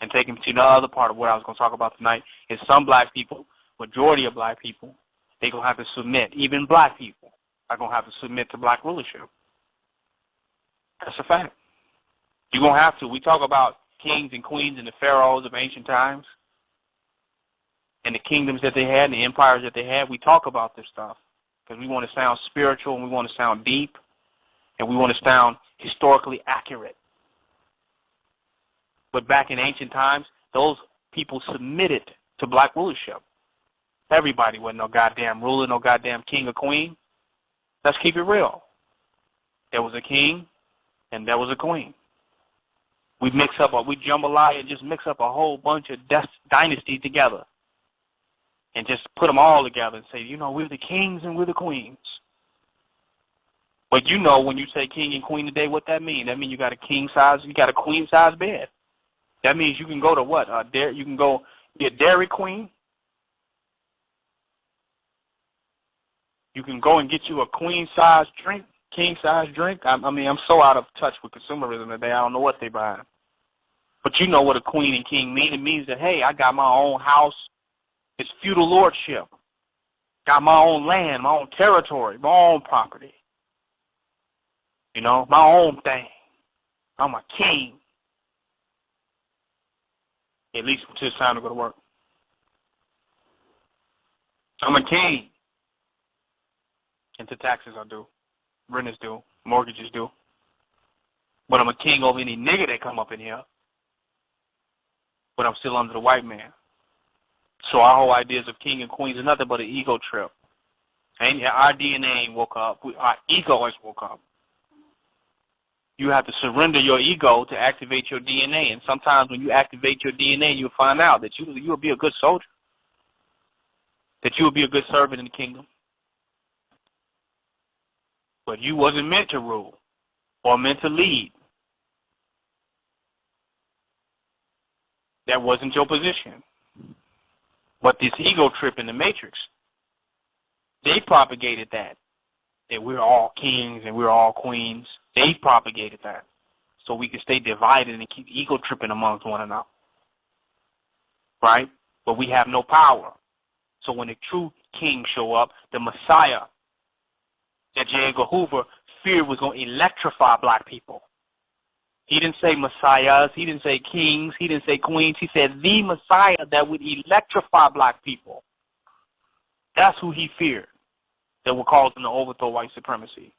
And taking to the other part of what I was going to talk about tonight is some black people, majority of black people, they're going to have to submit. Even black people are going to have to submit to black rulership. That's a fact. You're going to have to. We talk about kings and queens and the pharaohs of ancient times and the kingdoms that they had and the empires that they had. We talk about this stuff because we want to sound spiritual and we want to sound deep and we want to sound historically accurate. But back in ancient times, those people submitted to black rulership. Everybody wasn't no goddamn ruler, no goddamn king or queen. Let's keep it real. There was a king and there was a queen. We jambalaya and just mix up a whole bunch of dynasties together and just put them all together and say, we're the kings and we're the queens. But when you say king and queen today, what that means? That means you got a king size, you got a queen size bed. That means you can go to what? You can go be a Dairy Queen. You can go and get you a queen size drink, king size drink. I'm so out of touch with consumerism today. I don't know what they buying. But you know what a queen and king mean. It means that, hey, I got my own house. It's feudal lordship. Got my own land, my own territory, my own property. My own thing. I'm a king. At least until it's time to go to work. I'm a king. Until taxes are due. Rent is due. Mortgages due. But I'm a king over any nigga that come up in here. But I'm still under the white man. So our whole ideas of king and queens is nothing but an ego trip. And our DNA ain't woke up. Our ego has woke up. You have to surrender your ego to activate your DNA. And sometimes when you activate your DNA, you'll find out that you'll be a good soldier. That you will be a good servant in the kingdom. But you wasn't meant to rule or meant to lead. That wasn't your position. But this ego trip in the Matrix, they propagated that we're all kings and we're all queens. They propagated that so we can stay divided and keep ego tripping amongst one another. Right? But we have no power. So when the true king show up, the Messiah that J. Edgar Hoover feared was going to electrify black people. He didn't say messiahs. He didn't say kings. He didn't say queens. He said the Messiah that would electrify black people. That's who he feared that would cause them to overthrow white supremacy.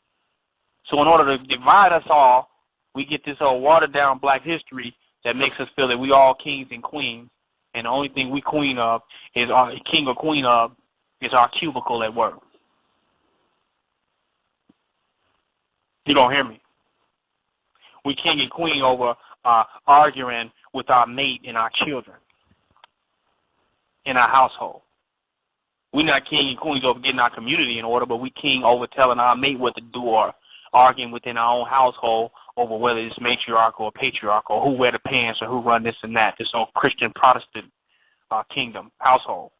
So in order to divide us all, we get this old watered-down black history that makes us feel that we all kings and queens, and the only thing we queen of is our king or queen of is our cubicle at work. You don't hear me. We king and queen over arguing with our mate and our children in our household. We're not king and queens over getting our community in order, but we king over telling our mate what to do or arguing within our own household over whether it's matriarchal or patriarchal, or who wear the pants or who run this and that, this old Christian Protestant kingdom, household.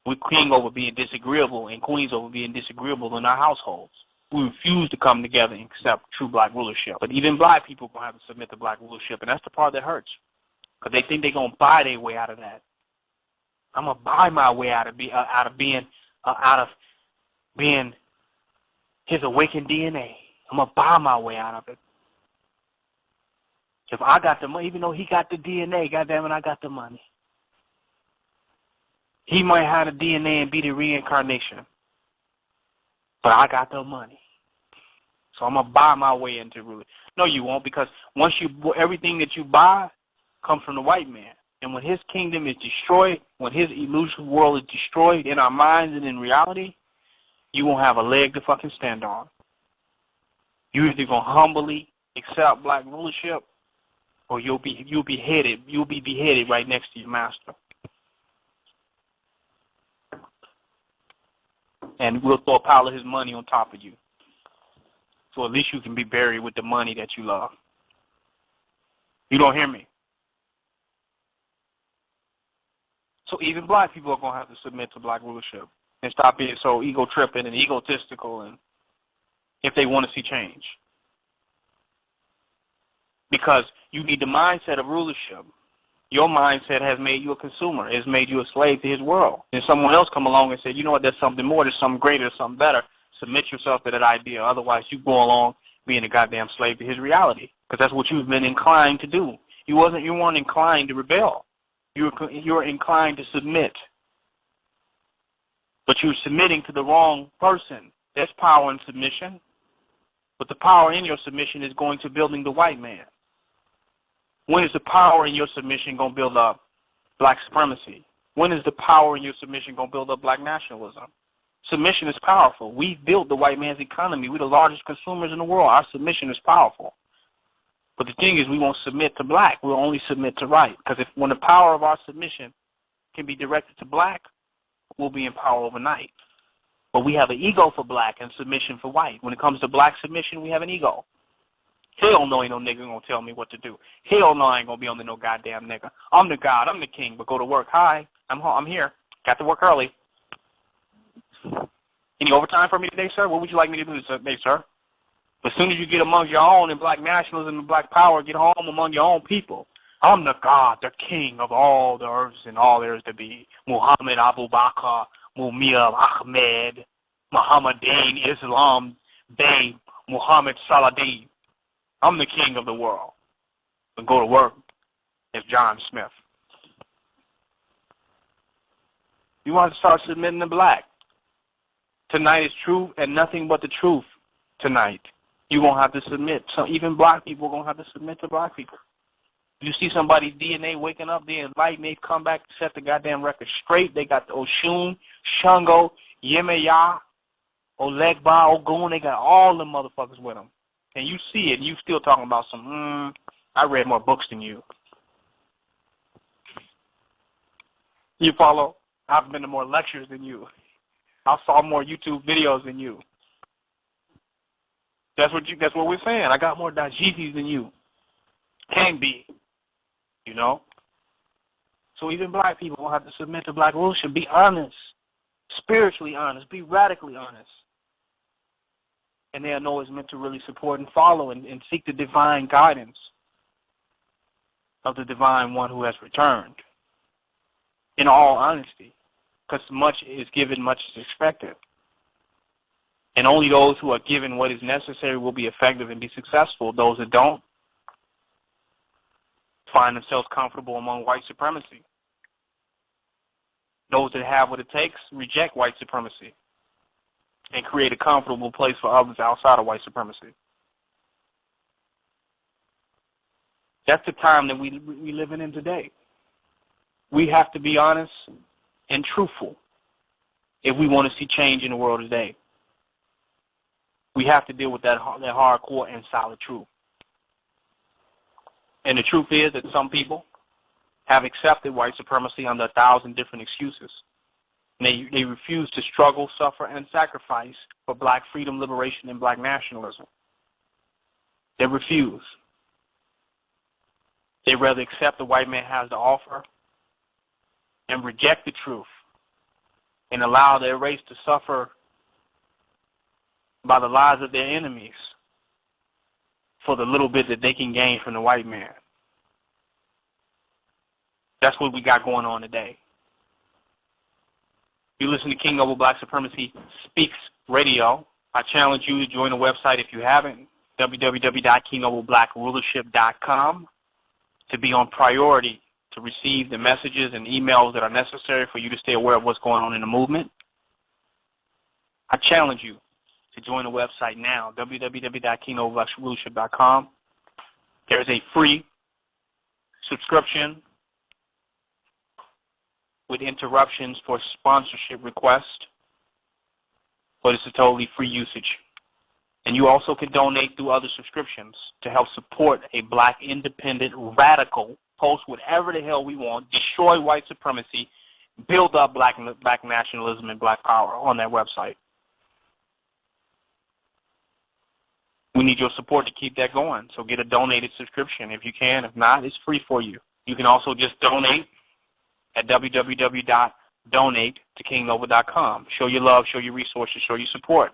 We king over being disagreeable and queens over being disagreeable in our households. We refuse to come together and accept true black rulership. But even black people are going to have to submit to black rulership, and that's the part that hurts. Because they think they're going to buy their way out of that. I'm going to buy my way out of being his awakened DNA. I'm going to buy my way out of it. If I got the money, even though he got the DNA, goddammit, I got the money. He might have the DNA and be the reincarnation. But I got the money. So I'm going to buy my way into ruling. No, you won't, because everything that you buy comes from the white man. And when his kingdom is destroyed, when his illusion world is destroyed in our minds and in reality, you won't have a leg to fucking stand on. You're either going to humbly accept black rulership, or you'll be beheaded right next to your master. And we'll throw a pile of his money on top of you. So at least you can be buried with the money that you love. You don't hear me? So even black people are going to have to submit to black rulership and stop being so ego-tripping and egotistical, and if they want to see change. because you need the mindset of rulership. Your mindset has made you a consumer. It's made you a slave to his world. And someone else come along and say, you know what, there's something more, there's something greater, there's something better. Submit yourself to that idea. Otherwise, you go along being a goddamn slave to his reality, because that's what you've been inclined to do. You weren't inclined to rebel. You were inclined to submit. But you're submitting to the wrong person. There's power in submission. But the power in your submission is going to building the white man. When is the power in your submission going to build up black supremacy? When is the power in your submission going to build up black nationalism? Submission is powerful. We built the white man's economy. We're the largest consumers in the world. Our submission is powerful. But the thing is, we won't submit to black. We'll only submit to right. Because when the power of our submission can be directed to black, we'll be in power overnight. But we have an ego for black and submission for white. When it comes to black submission, we have an ego. Hell no, ain't no nigga gonna tell me what to do. Hell no, I ain't gonna be under no goddamn nigga. I'm the God, I'm the king, but go to work. Hi, I'm here. Got to work early. Any overtime for me today, sir? What would you like me to do today, sir? As soon as you get among your own in black nationalism and black power, get home among your own people. I'm the God, the king of all the earths and all there is to be. Muhammad Abu Bakr, Mumia Ahmed, Muhammadan Islam, Day, Muhammad Saladin. I'm the king of the world. And go to work as John Smith. You want to start submitting to black. Tonight is truth and nothing but the truth tonight. You're going to have to submit. So even black people are going to have to submit to black people. You see somebody's DNA waking up, they're enlightened, they've come back to set the goddamn record straight. They got the Oshun, Shango, Yemeya, Olegba, Ogun, they got all them motherfuckers with them. And you see it, and you still talking about some, I read more books than you. You follow? I've been to more lectures than you. I saw more YouTube videos than you. That's what we're saying. I got more dajitis than you. Can be. You know? So even black people will have to submit to black rulership. Be honest. Spiritually honest. Be radically honest. And they'll know it's meant to really support and follow and seek the divine guidance of the divine one who has returned. In all honesty. Because much is given, much is expected. And only those who are given what is necessary will be effective and be successful. Those that don't find themselves comfortable among white supremacy. Those that have what it takes reject white supremacy and create a comfortable place for others outside of white supremacy. That's the time that we living in today. We have to be honest and truthful if we want to see change in the world today. We have to deal with that hardcore and solid truth. And the truth is that some people have accepted white supremacy under 1,000 different excuses. And they refuse to struggle, suffer, and sacrifice for black freedom, liberation, and black nationalism. They refuse. They rather accept the white man has to offer and reject the truth and allow their race to suffer by the lies of their enemies for the little bit that they can gain from the white man. That's what we got going on today. You listen to King Noble Black Supremacy Speaks Radio. I challenge you to join the website if you haven't, www.kingnobleblackrulership.com, to be on priority to receive the messages and emails that are necessary for you to stay aware of what's going on in the movement. I challenge you to join the website now, www.kingnobleblackrulership.com. There's a free subscription with interruptions for sponsorship request, but it's a totally free usage. And you also can donate through other subscriptions to help support a black, independent, radical, post whatever the hell we want, destroy white supremacy, build up black nationalism and black power on that website. We need your support to keep that going, so get a donated subscription if you can. If not, it's free for you. You can also just donate at www.donatetokingnova.com. Show your love, show your resources, show your support.